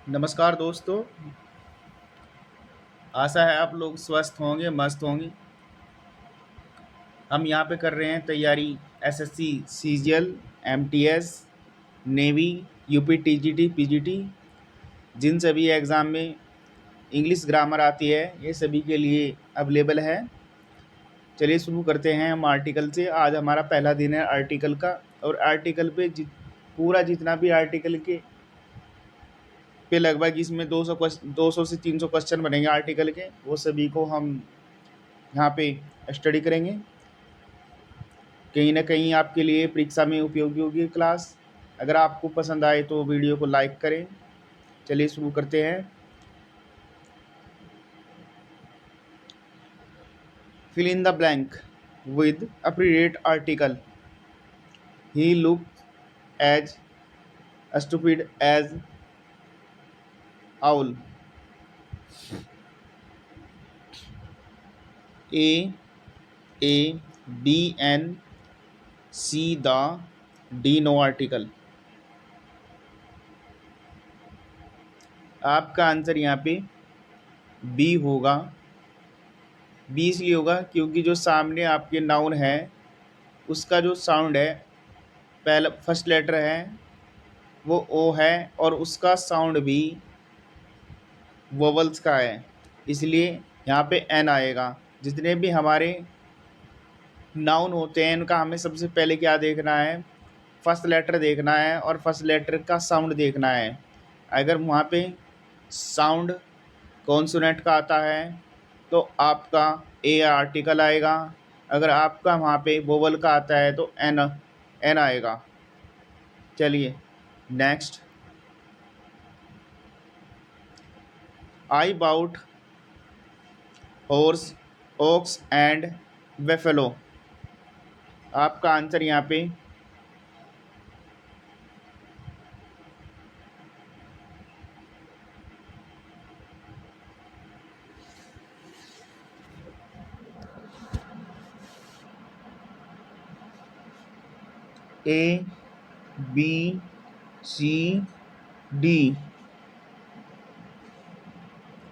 नमस्कार दोस्तों। आशा है आप लोग स्वस्थ होंगे, मस्त होंगे। हम यहाँ पे कर रहे हैं तैयारी SSC, CGL, MTS, navy, UP, TGT, PGT. जिन सभी एग्ज़ाम में इंग्लिश ग्रामर आती है, ये सभी के लिए अवेलेबल है। चलिए शुरू करते हैं हम आर्टिकल से। आज हमारा पहला दिन है आर्टिकल का। और आर्टिकल पे पूरा जितना भी आर्टिकल के पे लगभग इसमें 200 से 300 क्वेश्चन बनेंगे आर्टिकल के, वो सभी को हम यहाँ पे स्टडी करेंगे। कहीं ना कहीं आपके लिए परीक्षा में उपयोगी होगी क्लास। अगर आपको पसंद आए तो वीडियो को लाइक करें। चलिए शुरू करते हैं। Fill in the blank with appropriate article. He look as stupid as owl. A B an C the D no article. आपका आंसर यहाँ पे बी होगा। बी इसलिए होगा क्योंकि जो सामने आपके नाउन है उसका जो साउंड है, पहला फर्स्ट लेटर है वो ओ है, और उसका साउंड भी वोवल्स का है, इसलिए यहाँ पे एन आएगा। जितने भी हमारे नाउन होते हैं उनका हमें सबसे पहले क्या देखना है, फर्स्ट लेटर देखना है और फर्स्ट लेटर का साउंड देखना है। अगर वहाँ पे साउंड कॉन्सोनेंट का आता है तो आपका ए आर्टिकल आएगा। अगर आपका वहाँ पे वोवल का आता है तो एन एन आएगा। चलिए next. I bought horse, ox and buffalo. आपका आंसर यहाँ पे ए बी सी डी।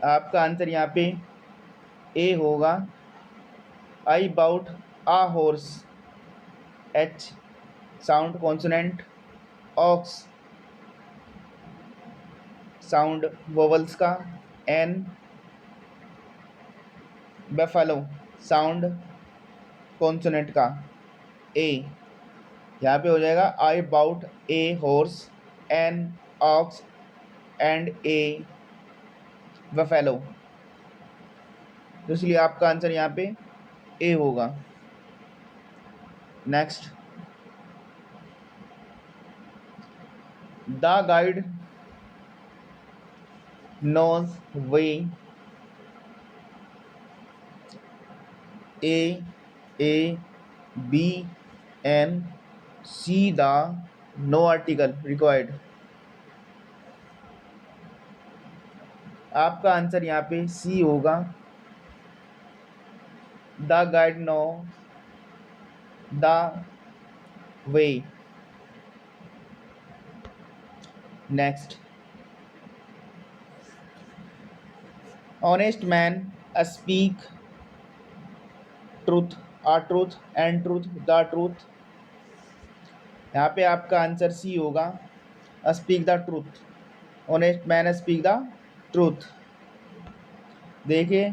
आपका आंसर यहाँ पे ए होगा। I bought a horse, H sound consonant, ox sound vowels का, एन बेफेलो साउंड कॉन्सोनेंट का, ए। यहाँ पे हो जाएगा I bought a horse, an ox and a buffalo. तो इसलिए आपका आंसर यहाँ पे ए होगा। Next. The guide knows way. A B an C the no article required. आपका आंसर यहाँ पे सी होगा। The guide know the way. Next. Honest man speak truth, a truth and truth, the truth. यहाँ पे आपका answer C होगा। Speak the truth, honest man speak the truth. देखिए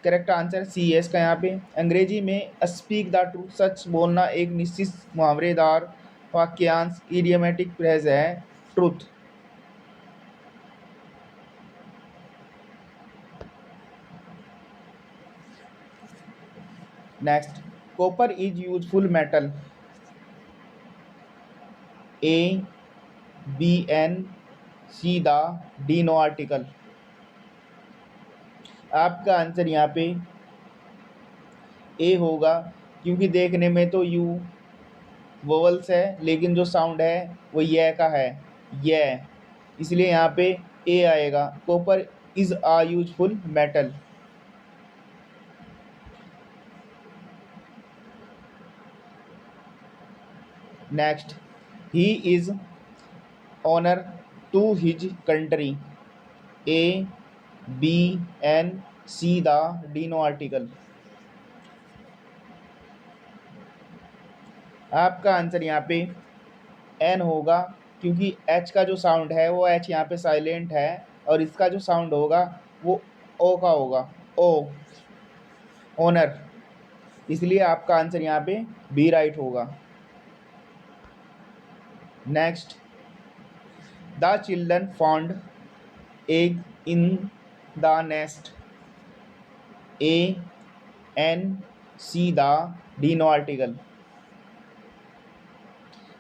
correct answer C है इसका। यहाँ पे अंग्रेजी में स्पीक द ट्रूथ, सच बोलना, एक निश्चित मुहावरेदार वाक्यांश इडियोमेटिक फ्रेज है truth. Next. Copper is useful metal. A B an C the D no article. आपका आंसर यहाँ पे ए होगा, क्योंकि देखने में तो यू वोवल्स है लेकिन जो साउंड है वो ये का है, ये, इसलिए यहाँ पे ए आएगा। Copper is a useful metal. Next. He is honour to his country. A, B, N, C the D no article। आपका आंसर यहाँ पे N होगा, क्योंकि H का जो साउंड है वो H यहाँ पे साइलेंट है, और इसका जो साउंड होगा वो O का होगा, O, ओनर। इसलिए आपका आंसर यहाँ पे बी राइट होगा। Next, the children found egg in the nest. A, N, C the D no article.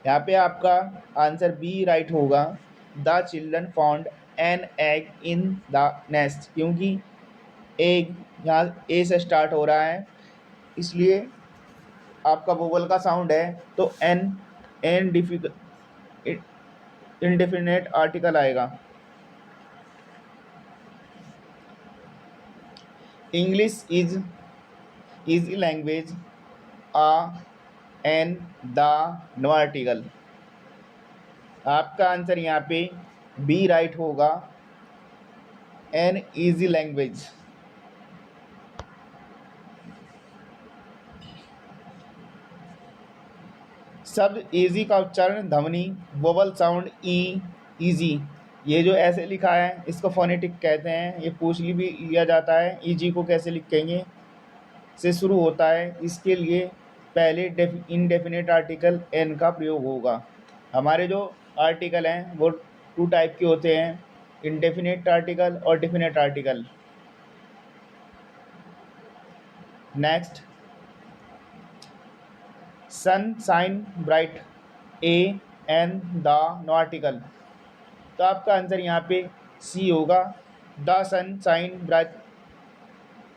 यहाँ पे आपका आंसर बी राइट होगा। The children found an egg in the nest, क्योंकि एग यहाँ ए से स्टार्ट हो रहा है, इसलिए आपका वोवल का साउंड है तो एन एन इंडेफिनेट आर्टिकल आएगा। English is easy language, a, an, the, no article. आपका आंसर यहाँ पे बी राइट होगा, एन इजी लैंग्वेज। शब्द इजी का उच्चारण ध्वनि वोवल साउंड ई, इजी। ये जो ऐसे लिखा है इसको फोनेटिक कहते हैं। ये पूछ भी लिया जाता है, ईजी को कैसे लिखेंगे, से शुरू होता है, इसके लिए पहले इनडेफिनेट आर्टिकल एन का प्रयोग होगा। हमारे जो आर्टिकल हैं वो टू टाइप के होते हैं, इनडेफिनेट आर्टिकल और definite article. Next, sun shine bright, a, an, the, no article. तो आपका आंसर यहाँ पे सी होगा, the sun shine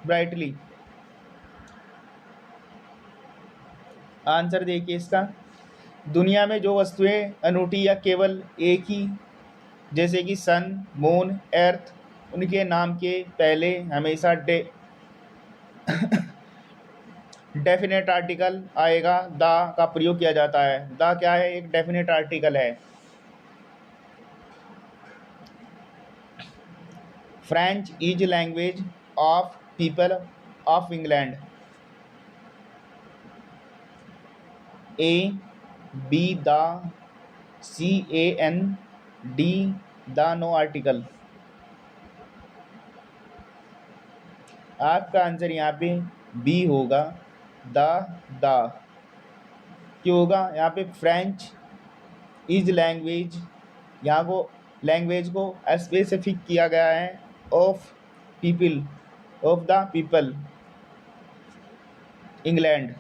brightly. Answer देखिए इसका, दुनिया में जो वस्तुएं अनूठी या केवल एक ही, जैसे कि सन, मून, अर्थ, उनके नाम के पहले हमेशा डेफिनेट आर्टिकल आएगा, द का प्रयोग किया जाता है। द क्या है, एक डेफिनेट आर्टिकल है। French is language of people of England. A, B the, C a an, D the no article. आपका आंसर यहाँ पे बी होगा, द। क्यों होगा, यहाँ पे फ्रेंच इज लैंग्वेज, यहाँ को लैंग्वेज को स्पेसिफिक किया गया है of people, of the people England,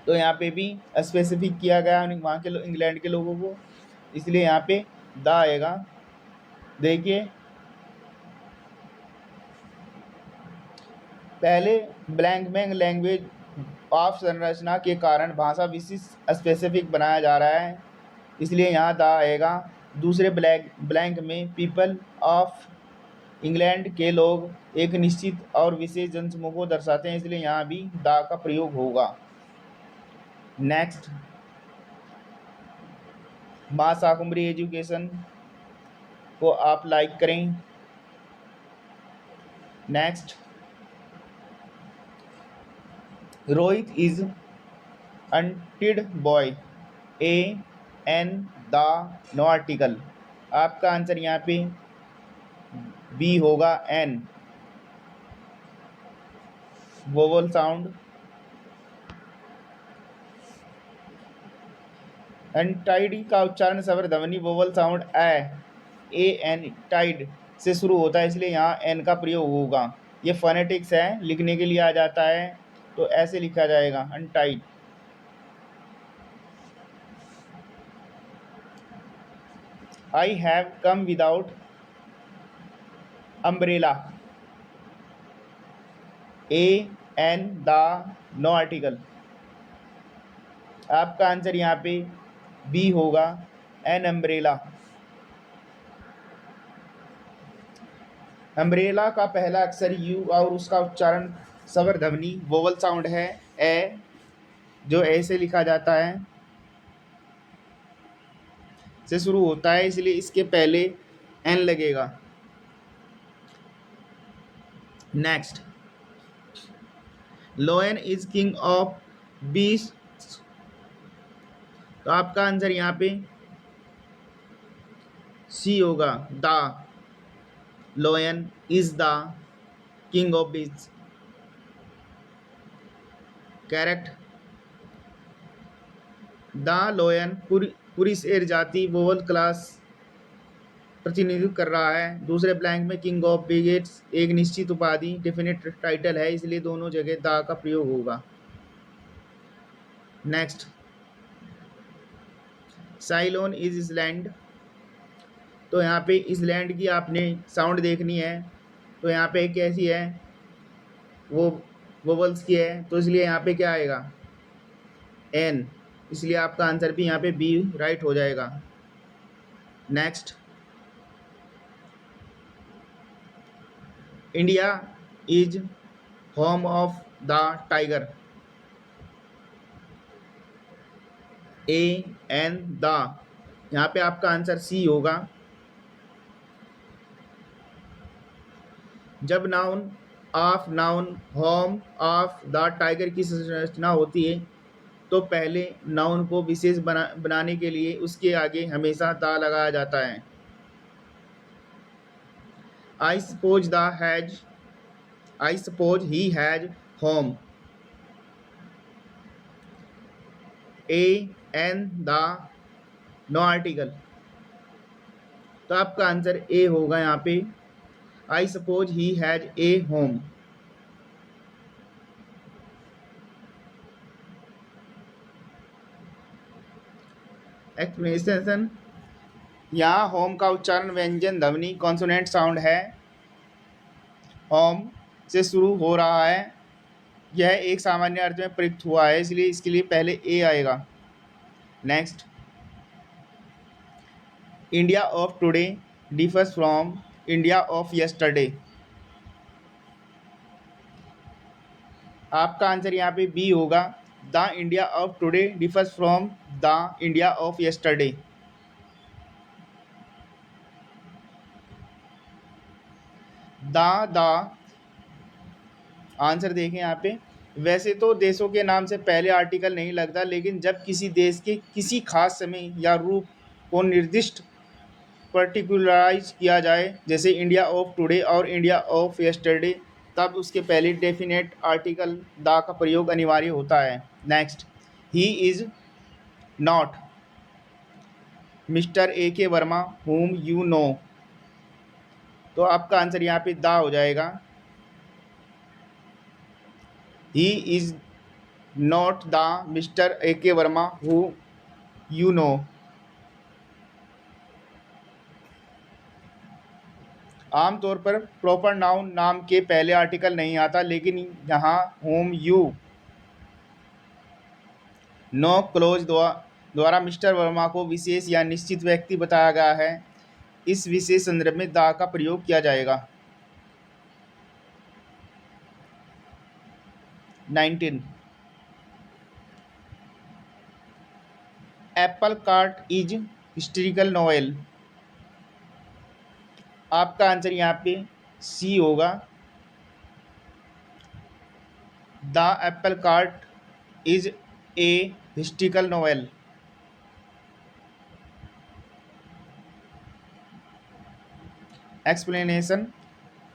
तो यहाँ पे भी स्पेसिफिक किया गया है वहाँ के इंग्लैंड के लोगों को, इसलिए यहाँ पे द आएगा। देखिए पहले ब्लैंक में लैंग्वेज ऑफ संरचना के कारण भाषा विशिष्ट स्पेसिफिक बनाया जा रहा है, इसलिए यहाँ द आएगा। दूसरे ब्लैंक में पीपल ऑफ इंग्लैंड के लोग एक निश्चित और विशेष जनसमूह को दर्शाते हैं, इसलिए यहाँ भी द का प्रयोग होगा। नेक्स्ट, माँ शाकुंभरी एजुकेशन को आप लाइक करें। Next, Rohit is untidy boy, a, an, the, no article. आपका आंसर यहाँ पे बी होगा, एन, वोवल साउंड। अनटाइड का उच्चारण स्वर ध्वनि vowel sound A N Tide से शुरू होता है, इसलिए यहाँ एन का प्रयोग होगा। ये फोनेटिक्स है, लिखने के लिए आ जाता है तो ऐसे लिखा जाएगा, untied. I have come without umbrella, a, an, the, no article. आपका आंसर यहाँ पे बी होगा, एन, अम्ब्रेला। अम्ब्रेला का पहला अक्षर यू और उसका उच्चारण स्वर ध्वनि वोवल साउंड है ए, जो ऐसे लिखा जाता है, से शुरू होता है, इसलिए इसके पहले एन लगेगा। नेक्स्ट, लोयन इज किंग ऑफ बीस, तो आपका आंसर यहाँ पे सी होगा, the लोयन is the king of बीस। करेक्ट। द लोयन पूरी शेर जाति वोवल क्लास प्रतिनिधित्व कर रहा है। दूसरे ब्लैंक में किंग ऑफ बिगेट्स एक निश्चित उपाधि डेफिनेट टाइटल है, इसलिए दोनों जगह द का प्रयोग होगा। नेक्स्ट, साइलोन इज इसलैंड, तो यहाँ पे इसलैंड की आपने साउंड देखनी है, तो यहाँ पे कैसी है, वो वोवल्स की है, तो इसलिए यहाँ पे क्या आएगा, एन, इसलिए आपका आंसर भी यहाँ पे बी राइट हो जाएगा। Next, India is home of the tiger, a an the, यहाँ पे आपका आंसर सी होगा। जब noun of noun home of the tiger की संरचना होती है, तो पहले नाउन को विशेष बनाने के लिए उसके आगे हमेशा द लगाया जाता है। I suppose the has, I suppose he has home, a an the, no article, तो आपका आंसर ए होगा यहाँ पे, I suppose he has a home. Explanation, यहाँ होम का उच्चारण व्यंजन ध्वनि कॉन्सोनेंट साउंड है, होम से शुरू हो रहा है, यह एक सामान्य अर्थ में प्रयुक्त हुआ है, इसलिए इसके लिए पहले ए आएगा। Next, India of today differs from India of yesterday, आपका आंसर यहाँ पे बी होगा, the India of today differs from the India of yesterday. The answer देखें यहाँ पे, वैसे तो देशों के नाम से पहले आर्टिकल नहीं लगता, लेकिन जब किसी देश के किसी खास समय या रूप को निर्दिष्ट पर्टिकुलराइज किया जाए, जैसे इंडिया ऑफ टुडे और इंडिया ऑफ यस्टरडे, तब उसके पहले डेफिनेट आर्टिकल द का प्रयोग अनिवार्य होता है। Next, he is not mister A के वर्मा हुम यू नो, तो आपका आंसर यहाँ पे द हो जाएगा, he is not the mister A के वर्मा हु यू नो। आमतौर पर प्रॉपर नाउन नाम के पहले आर्टिकल नहीं आता, लेकिन यहाँ होम यू नो क्लोज द्वारा मिस्टर वर्मा को विशेष या निश्चित व्यक्ति बताया गया है, इस विशेष संदर्भ में द का प्रयोग किया जाएगा। 19, apple cart is historical novel, आपका आंसर यहाँ पे सी होगा, the apple cart is a historical novel. Explanation,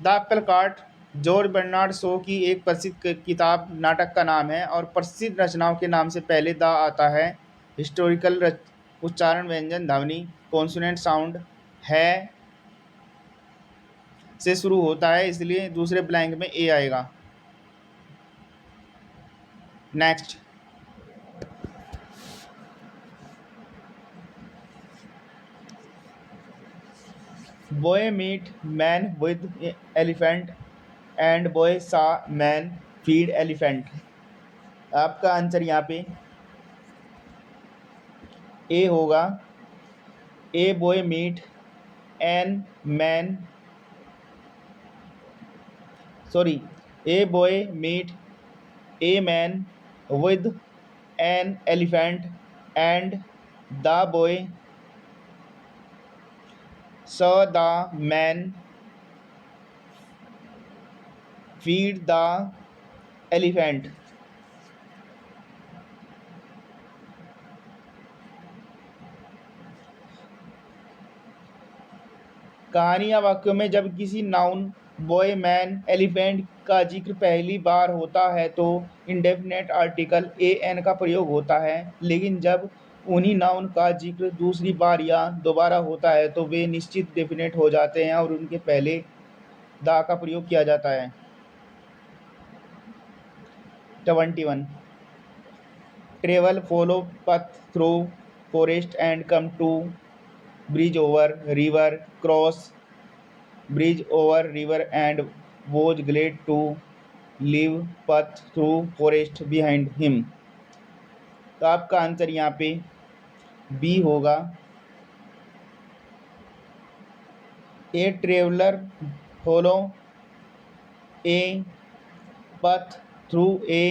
the apple cart George Bernard Shaw की एक प्रसिद्ध किताब नाटक का नाम है, और प्रसिद्ध रचनाओं के नाम से पहले द आता है। हिस्टोरिकल उच्चारण व्यंजन ध्वनि कॉन्सोनेंट साउंड है से शुरू होता है, इसलिए दूसरे ब्लैंक में ए आएगा। Next, boy meet man with elephant and boy saw man feed elephant, आपका आंसर यहाँ पे ए होगा, a boy meet an man, sorry, a boy meet a man with an elephant and the boy saw the man feed the elephant। कहानी या वाक्यों में जब किसी नाउन बॉय, मैन, एलिफेंट का जिक्र पहली बार होता है तो इंडेफिनेट आर्टिकल ए एन का प्रयोग होता है, लेकिन जब उन्हीं नाउन का जिक्र दूसरी बार या दोबारा होता है तो वे निश्चित डेफिनेट हो जाते हैं और उनके पहले दा का प्रयोग किया जाता है। 21 travel, follow path through forest and come to bridge over river, cross bridge over river and was glad to leave path through forest behind him। तो आपका आंसर यहाँ पे बी होगा। A traveller follow A path through a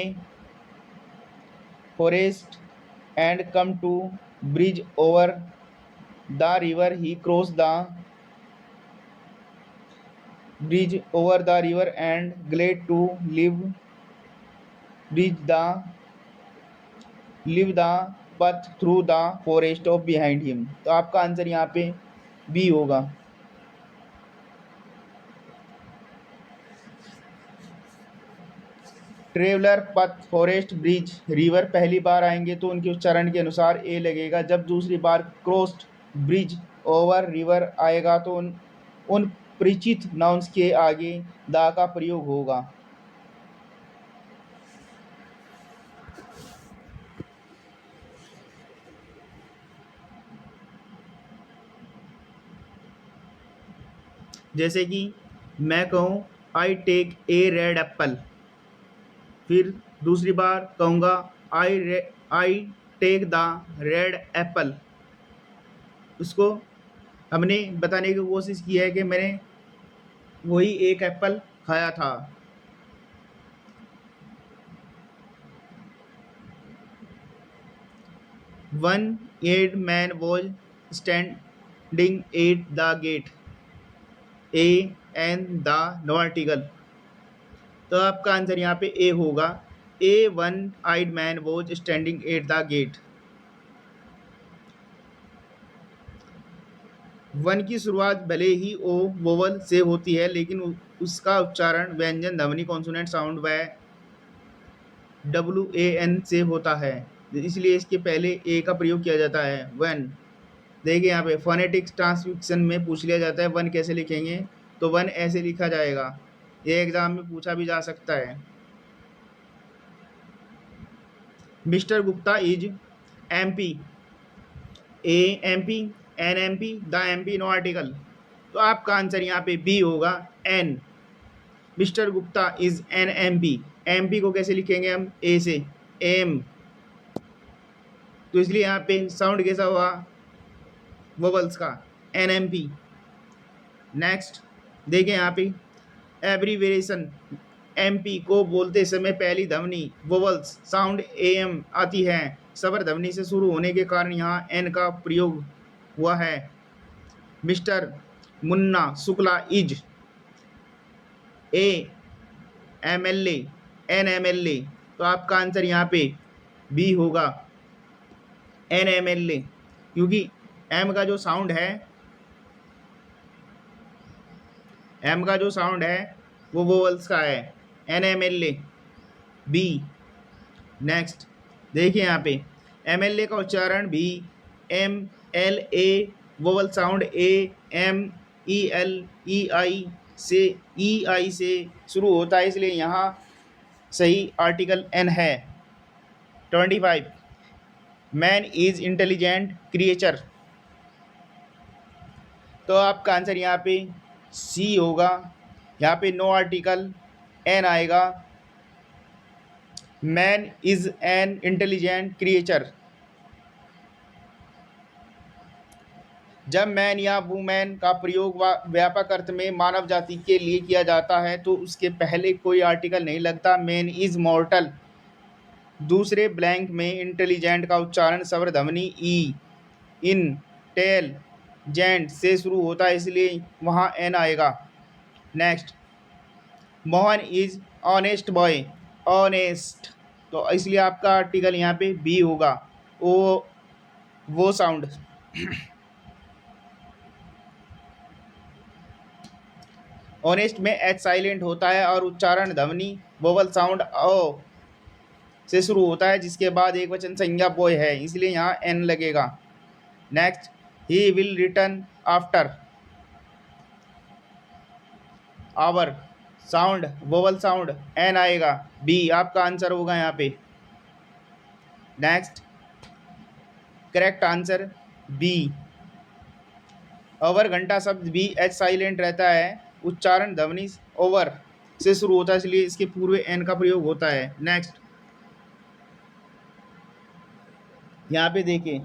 forest and come to bridge over the river, he crossed the bridge over the river and glad to leave the path through the forest of behind him। तो आपका answer यहाँ पे B होगा। Traveller, पथ, forest, bridge, river पहली बार आएंगे तो उनके उच्चारण के अनुसार ए लगेगा। जब दूसरी बार क्रॉस्ड, ब्रिज, ओवर, रिवर आएगा तो उन परिचित नाउन्स के आगे दा का प्रयोग होगा। जैसे कि मैं कहूँ I take a red apple, फिर दूसरी बार कहूँगा I take the red apple. उसको हमने बताने की कोशिश की है कि मैंने वही एक एप्पल खाया था। One eyed man was standing at the gate, a an the no article. तो आपका आंसर यहाँ पे ए होगा। A one eyed man was standing at the gate. One की शुरुआत भले ही ओ वोवल से होती है, लेकिन उसका उच्चारण व्यंजन ध्वनि कॉन्सोनेंट साउंड व WAN से होता है, इसलिए इसके पहले ए का प्रयोग किया जाता है। वन देखिए यहाँ पे फोनेटिक्स ट्रांसक्रिप्शन में पूछ लिया जाता है वन कैसे लिखेंगे, तो वन ऐसे लिखा जाएगा। ये एग्जाम में पूछा भी जा सकता है। Mister Gupta is MP, a MP, an MP, the MP, no article. तो आपका आंसर यहाँ पे बी होगा, an. Mister Gupta is an MP। MP को कैसे लिखेंगे हम, ए से, एम। तो इसलिए यहाँ पे साउंड कैसा हुआ, वोवल्स का, NMP। नेक्स्ट देखिए यहाँ पे एब्रीवेशन MP को बोलते समय पहली ध्वनि वोवल्स साउंड AM आती है। स्वर ध्वनि से शुरू होने के कारण यहाँ N का प्रयोग हुआ है। Mister Munna Shukla is MLA, NMLA। तो आपका आंसर यहाँ पे बी होगा, NMLA, क्योंकि M का जो साउंड है वो वोवल्स का है, NMLA, बी। नेक्स्ट देखिए यहाँ पे MLA का उच्चारण भी MLA, वोवल साउंड EI से शुरू होता है, इसलिए यहाँ सही आर्टिकल N है। 25 मैन इज इंटेलिजेंट क्रिएचर। तो आपका आंसर यहाँ पे सी होगा। यहाँ पे नो आर्टिकल N आएगा। Man is an intelligent creature. जब मैन या वुमेन का प्रयोग व्यापक अर्थ में मानव जाति के लिए किया जाता है तो उसके पहले कोई आर्टिकल नहीं लगता। Man is मॉर्टल। दूसरे ब्लैंक में इंटेलिजेंट का उच्चारण स्वर ध्वनि ई, इन, टेल, जेंट से शुरू होता है इसलिए वहाँ एन आएगा। Next, Mohan is honest boy, honest, तो इसलिए आपका आर्टिकल यहाँ पे बी होगा। वो साउंड। ऑनेस्ट में एच साइलेंट होता है और उच्चारण ध्वनि वोवल साउंड ओ से शुरू होता है, जिसके बाद एक वचन संज्ञा बॉय है, इसलिए यहाँ एन लगेगा। Next, he will return after, hour sound vowel sound an आएगा, बी आपका आंसर होगा यहाँ पे। Next, correct answer B. Over घंटा शब्द भी एच साइलेंट रहता है, उच्चारण ध्वनि ओवर से शुरू होता है, इसलिए इसके पूर्व एन का प्रयोग होता है। नेक्स्ट, यहाँ पे देखिए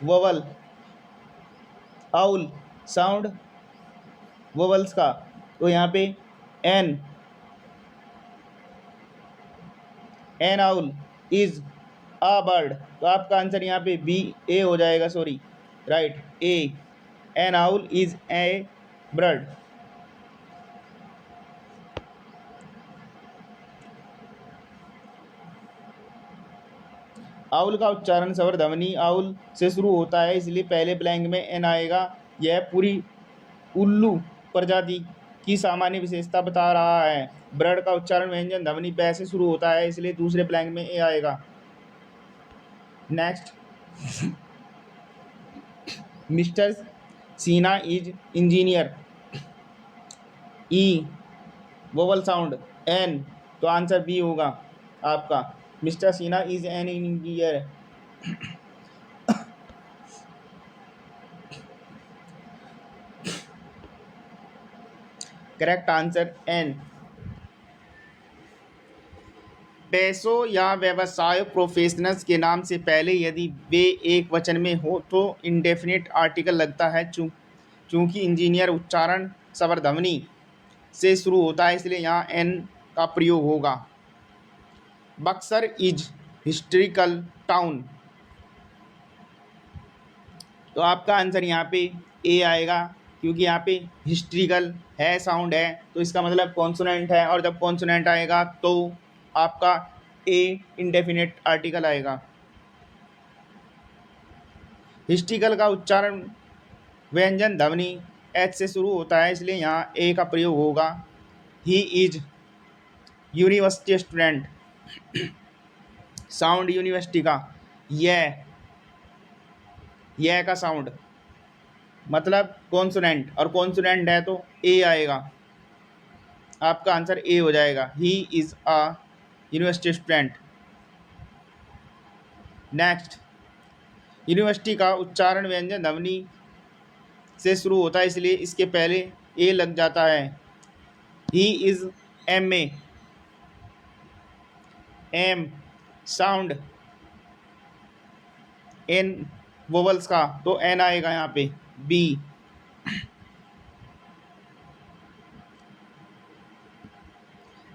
वोवल आउल साउंड वोवल्स का, तो यहाँ पे an, an owl is a bird, तो आपका आंसर यहाँ पे बी ए हो जाएगा, sorry right a, an owl is a bird. Owl का उच्चारण स्वर ध्वनि आउल से शुरू होता है, इसलिए पहले ब्लैंक में एन आएगा। यह पूरी उल्लू प्रजाति की सामान्य विशेषता बता रहा है। ब्रड का उच्चारण व्यंजन ध्वनि बै से शुरू होता है, इसलिए दूसरे ब्लैंक में ए आएगा। Next, mister Seena is engineer, E vowel sound an, तो आंसर बी होगा आपका, mister Seena is an engineer. Correct answer an. पैसों या व्यवसाय प्रोफेशनल्स के नाम से पहले यदि वे एक वचन में हो तो इंडेफिनिट आर्टिकल लगता है। चूंकि इंजीनियर उच्चारण स्वर ध्वनि से शुरू होता है, इसलिए यहाँ एन का प्रयोग होगा। बक्सर इज हिस्ट्रिकल टाउन, तो आपका आंसर यहाँ पे ए आएगा, क्योंकि यहाँ पे हिस्ट्रिकल है साउंड है, तो इसका मतलब कॉन्सोनेंट है, और जब कॉन्सोनेंट आएगा तो आपका ए इंडेफिनिट आर्टिकल आएगा। हिस्ट्रिकल का उच्चारण व्यंजन ध्वनि एच से शुरू होता है, इसलिए यहाँ ए का प्रयोग होगा। He is university student, sound university का यह का साउंड मतलब कॉन्सोनेंट, और कॉन्सोनेंट है तो ए आएगा, आपका आंसर ए हो जाएगा। He is a university student. Next, university का उच्चारण व्यंजन ध्वनि से शुरू होता है, इसलिए इसके पहले ए लग जाता है। He is M A, M sound an vowels का, तो एन आएगा यहाँ पे, बी।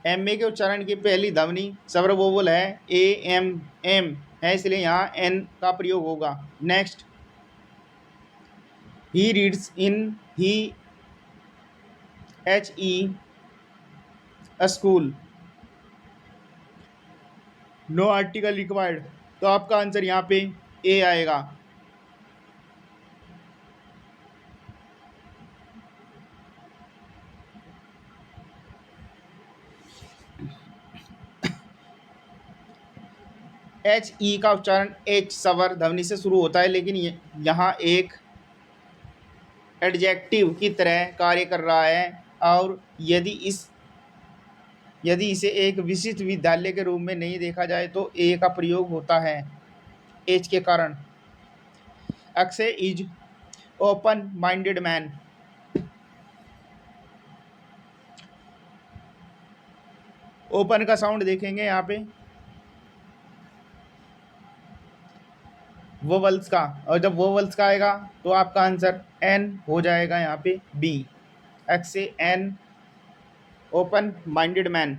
एम ए के उच्चारण की पहली ध्वनि स्वर वोवल है, ए एम एम है, इसलिए यहाँ एन का प्रयोग होगा। Next, he reads in, he H E school, no article required, तो आपका आंसर यहाँ पे ए आएगा। एच ई का उच्चारण एच स्वर ध्वनि से शुरू होता है, लेकिन यहाँ एक एडजेक्टिव की तरह कार्य कर रहा है, और यदि इसे एक विशिष्ट विद्यालय के रूप में नहीं देखा जाए तो ए का प्रयोग होता है एच के कारण। Akshay is open minded man, open का साउंड देखेंगे यहाँ पे वोवल्स का, और जब वोवल्स का आएगा तो आपका आंसर एन हो जाएगा यहाँ पे, B. Akshay an open minded man.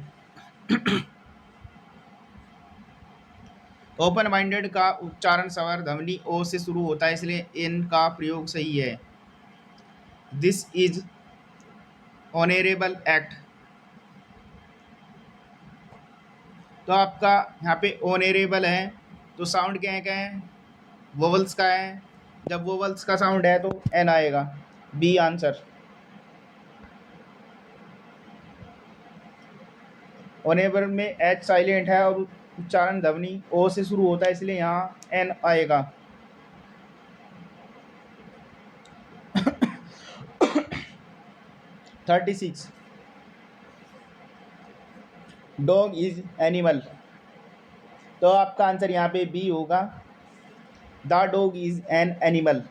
Open minded का उच्चारण स्वर ध्वनि ओ से शुरू होता है, इसलिए एन का प्रयोग सही है। This is honourable act. तो आपका यहाँ पे ऑनरेबल है, तो साउंड क्या है, वोवल्स का है। जब वोवल्स का साउंड है तो एन आएगा, बी आंसर। ऑनरेबल में एच साइलेंट है और उच्चारण ध्वनि ओ से शुरू होता है, इसलिए यहाँ एन आएगा। Thirty six, dog is animal. तो आपका आंसर यहाँ पे बी होगा, the dog is an animal.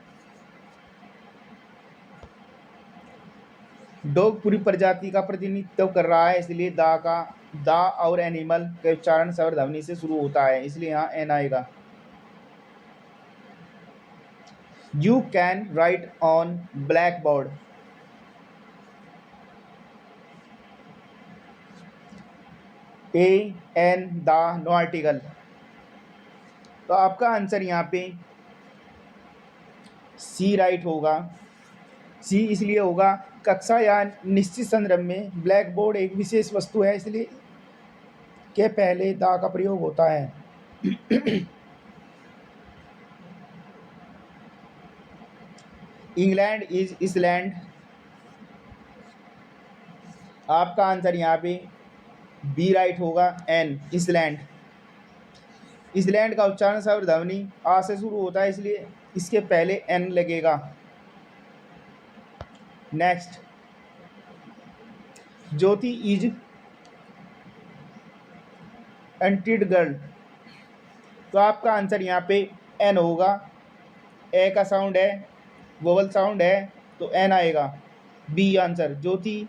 Dog पूरी प्रजाति का प्रतिनिधित्व कर रहा है, इसलिए द और एनिमल के उच्चारण स्वर ध्वनि से शुरू होता है, इसलिए यहाँ एन आएगा। You can write on black board. A an the no article. तो आपका आंसर यहाँ पे सी राइट होगा। सी इसलिए होगा, कक्षा या निश्चित संदर्भ में ब्लैक बोर्ड एक विशेष वस्तु है, इसलिए के पहले दा का प्रयोग होता है। England is island. आपका आंसर यहाँ पे बी राइट होगा, एन इसलैंड। इसलैंड का उच्चारण स्वर ध्वनि आ से शुरू होता है, इसलिए इसके पहले एन लगेगा। Next, Jyoti is untidy girl. तो आपका आंसर यहाँ पे एन होगा, ए का साउंड है, वोवल साउंड है, तो एन आएगा, B answer. Jyoti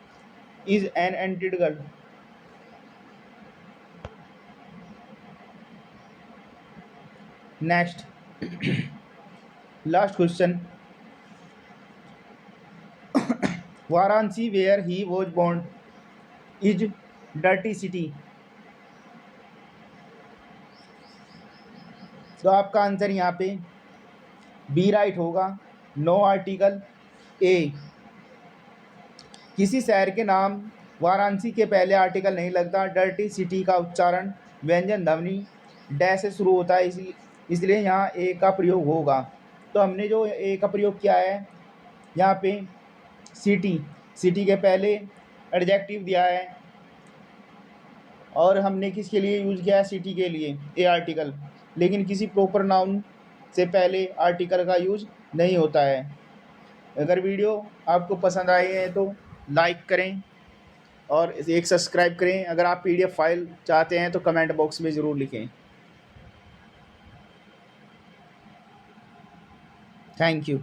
is an untidy girl. Next, last question, Varanasi where he was born is dirty city. तो आपका आंसर यहाँ पे बी राइट होगा, नो आर्टिकल, ए। किसी शहर के नाम वाराणसी के पहले आर्टिकल नहीं लगता। डर्टी सिटी का उच्चारण व्यंजन ध्वनि डैश से शुरू होता है, इसलिए यहाँ ए का प्रयोग होगा। तो हमने जो ए का प्रयोग किया है यहाँ पे, सिटी के पहले एडजेक्टिव दिया है, और हमने किसके लिए यूज़ किया है, सिटी के लिए ए आर्टिकल। लेकिन किसी प्रॉपर नाउन से पहले आर्टिकल का यूज नहीं होता है। अगर वीडियो आपको पसंद आई है तो लाइक करें और एक सब्सक्राइब करें। अगर आप PDF फाइल चाहते हैं तो कमेंट बॉक्स में ज़रूर लिखें। Thank you.